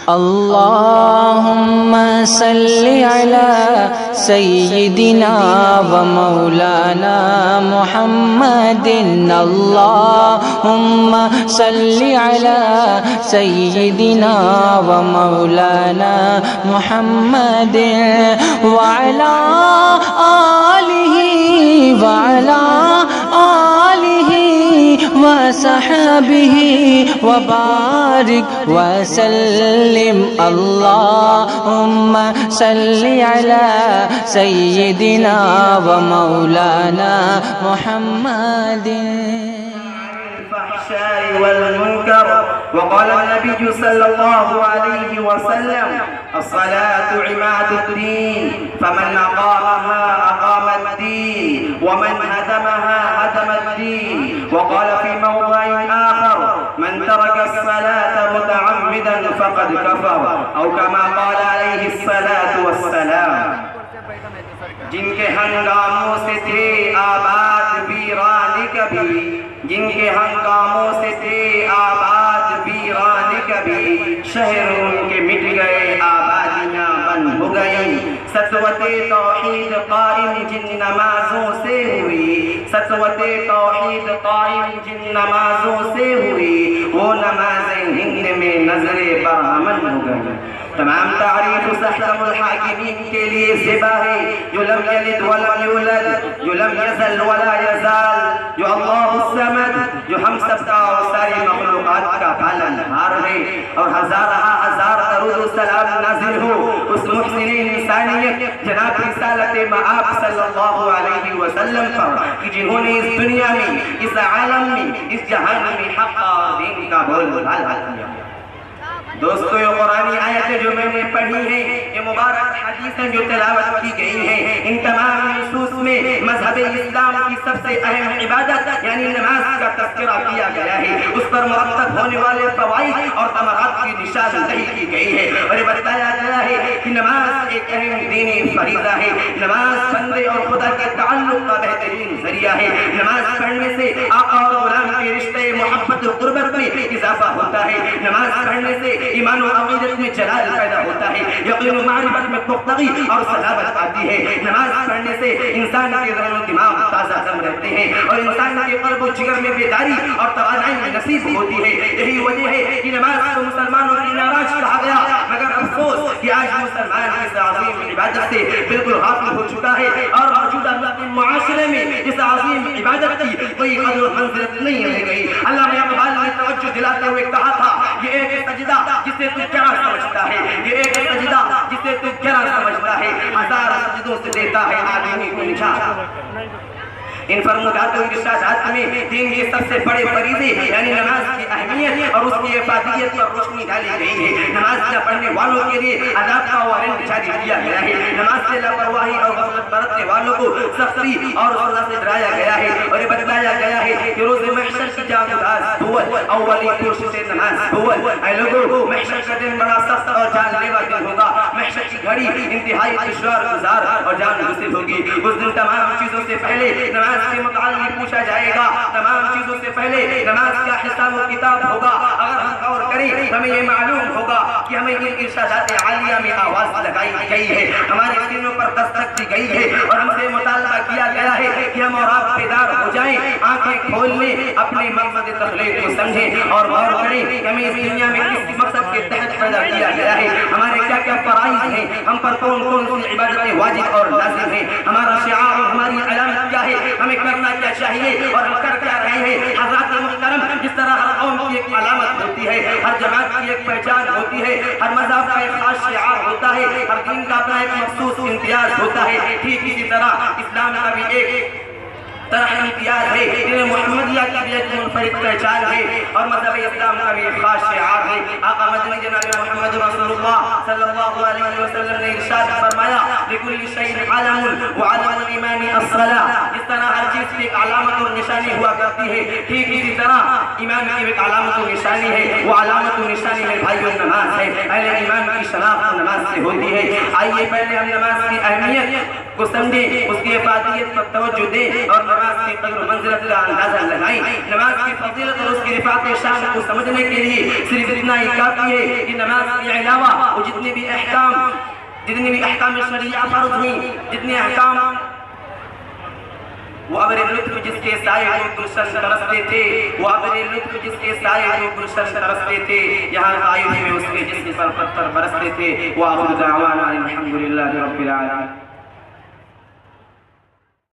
اللهم صل على سيدنا ومولانا محمد اللهم صل على سيدنا ومولانا محمد وعلى آله وصحبه وبارك وسلم اللهم صل على سيدنا ومولانا محمد. الفحشاء والمنكر وقال النبي صلى الله عليه وسلم الصلاة عماد الدين فمن أقامها أقام الدين ومن هدمها هدم الدين. وقال في موضع آخر من ترك الصلاة متعمدا فقد كفر أو كما قال عليه الصلاة والسلام. جن کے ہنگاموں سے تھے آباد ویران کبھی، جن کے ہنگاموں سے تھے آباد ویران کبھی، شہر ان کے مٹ گئے آبادیاں بن ہو گئیں. سطوت توحید قائم جن نمازوں سے ہوئی، سطوت توحید قائم جن نمازوں سے ہوئی، وہ نمازیں ہند میں نظر برہمن ہو گئیں. تمام تعریف احکم الحاکمین کے لیے زبا ہے، جو لم یلد ولم یولد، جو لم یزل ولا یزال، جو اللہ الصمد، جو ہم سب کا اور ساری مخلوقات کا پالنہار ہے. اور ہزارہ ہزار درود و سلام نازل ہو اس محسن انسانیت جناب رسالت مآب صلی اللہ علیہ وسلم پر کہ جنہوں نے اس دنیا میں، اس عالم میں، اس جہان میں حق اور دین کا بول بالا کیا. دوستو یہ قرآنی آیتیں جو میں نے پڑھی ہیں، یہ مبارک حدیثیں جو تلاوت کی گئی ہیں، ان تمام نصوص میں مذہب اسلام کی سب سے اہم عبادت یعنی نماز کا تذکرہ کیا گیا ہے. اس پر مرتب ہونے والے فوائد اور ثمرات کی نشاندہی کی گئی ہے اور یہ بتایا گیا ہے کہ نماز ایک اہم دینی فریضہ ہے. نماز بندے اور خدا کے تعلق کا بہترین ذریعہ ہے. نماز پڑھنے سے آقا اور غلام کے رشتے محبت و قربت میں اضافہ ہوتا ہے. نماز پڑھنے سے ایمان و عقیدت میں جلال پیدا ہوتا ہے، یقین و معرفت میں پختگی اور صلابت آتی ہے. نماز پڑھنے سے انسان کے ذہن و دماغ تازہ دم رہتے ہیں اور انسان کے قلب و جگر میں بیداری اور توانائی نصیب ہوتی ہے. یہی وجہ ہے کہ نماز کو مسلمانوں کی ناراض کہا گیا، مگر افسوس کہ آج مسلمان اس عظیم عبادت سے بالکل غافل ہو چکا ہے اور موجودہ معاشرے میں اس عظیم عبادت کی کوئی قدر و منزلت نہیں رہ گئی. علامہ اقبال نے توجہ دلاتے ہوئے کہا تھا، یہ ایک سجدہ جسے تو کیا سمجھتا ہے، یہ ایک سجدہ جسے تو کیا سمجھتا ہے، ہزار سجدوں سے دیتا ہے آدمی کو نجات. ان فرمودات و ارشادات میں دین کے سب سے بڑے فریضے یعنی نماز کی اہمیت اور اس کی افادیت پر روشنی ڈالی گئی ہے. نماز نہ پڑھنے والوں کے لیے عذاب کا وارنٹ جاری کیا گیا ہے. نماز سے لاپرواہی اور غفلت برتنے والوں کو سختی اور سزا سے ڈرایا گیا ہے اور یہ بتایا گیا ہے کہ روز محشر کی جانگداز دول اولی پرش سے نماز دول. اے لوگوں، محشر کا دن بڑا سخت اور جان لیوا دن ہوگا. محشر کی گھڑی انتہائی دشوار گزار اور جان گزر ہوگی. اس دن تمام چیزوں سے پہلے نماز سے متعلق پوچھا جائے گا. تمام چیزوں سے پہلے نماز کا حساب و کتاب ہوگا. اگر ہم غور کریں ہمیں یہ معلوم ہوگا کہ ہمیں ان ارشادات عالیہ میں آواز لگائی گئی ہے، ہمارے سینوں پر دستک دی گئی ہے اور ہم سے مطالبہ کیا گیا ہے کہ ہم اور آپ بیدار ہو جائیں، آنکھیں کھول لیں، اپنے مقصد تخلیق کو سمجھیں اور غور کریں کہ ہمیں اس دنیا میں کس مقصد کے تحت پیدا کیا گیا ہے، ہمارے کیا کیا فرائض ہیں، ہم پر کون کون سی عبادتیں واجب اور لازم ہیں، ہمارا شعار اور ہماری علامت کیا ہے، ہمیں کرنا کیا چاہیے اور ہم کر کیا رہے ہیں. حضرات محترم، جس طرح ہر قوم کی ایک علامت ہوتی ہے، ہر جماعت کی ایک پہچان ہوتی ہے، ہر مذہب کا ایک خاص شعار ہوتا ہے، ہر دین کا اپنا ایک مخصوص امتیاز ہوتا ہے، ٹھیک اسی طرح اسلام کا بھی ایک طرح امتیاز ہے. انہیں محمدیہ کی بھی ایک منفرد پہچان ہے اور مذہب اسلام کا بھی ایک خاص شعار ہے. آقا مدنی جناب محمد رسول اللہ صلی اللہ علیہ وسلم نے ارشاد فرمایا، لكل شيء علم وعلم الإيمان الصلاة. جس طرح ہر چیز کی ایک علامت اور نشانی ہوا کرتی ہے، ٹھیک اسی طرح ایمان کی ایک علامت اور نشانی ہے. وہ علامت و نشانی ہے بھائیو نماز ہے. اہل ایمان کی شناخت نماز سے ہوتی ہے. آئیے پہلے ہم نماز کی اہمیت کو سمجھیں، اس کی افادیت پر توجہ دیں اور نماز کی قدر و منزلت کا اندازہ لگائیں. نماز کی فضیلت اور اس کی رفعت شان کو سمجھنے کے لیے صرف اتنا ہی کافی ہے کہ نماز کے علاوہ وہ جتنے بھی احکام شرعیہ فرض ہوئیں، جتنے احکام وہ ابر لطف جس کے سائے کو گلشن ترستے تھے، وہ ابر لطف جس کے سائے کو گلشن ترستے تھے، یہاں آئے میں اس کے جسم پر پتھر برستے تھے. وآخر دعوانا الحمدللہ رب العالمین.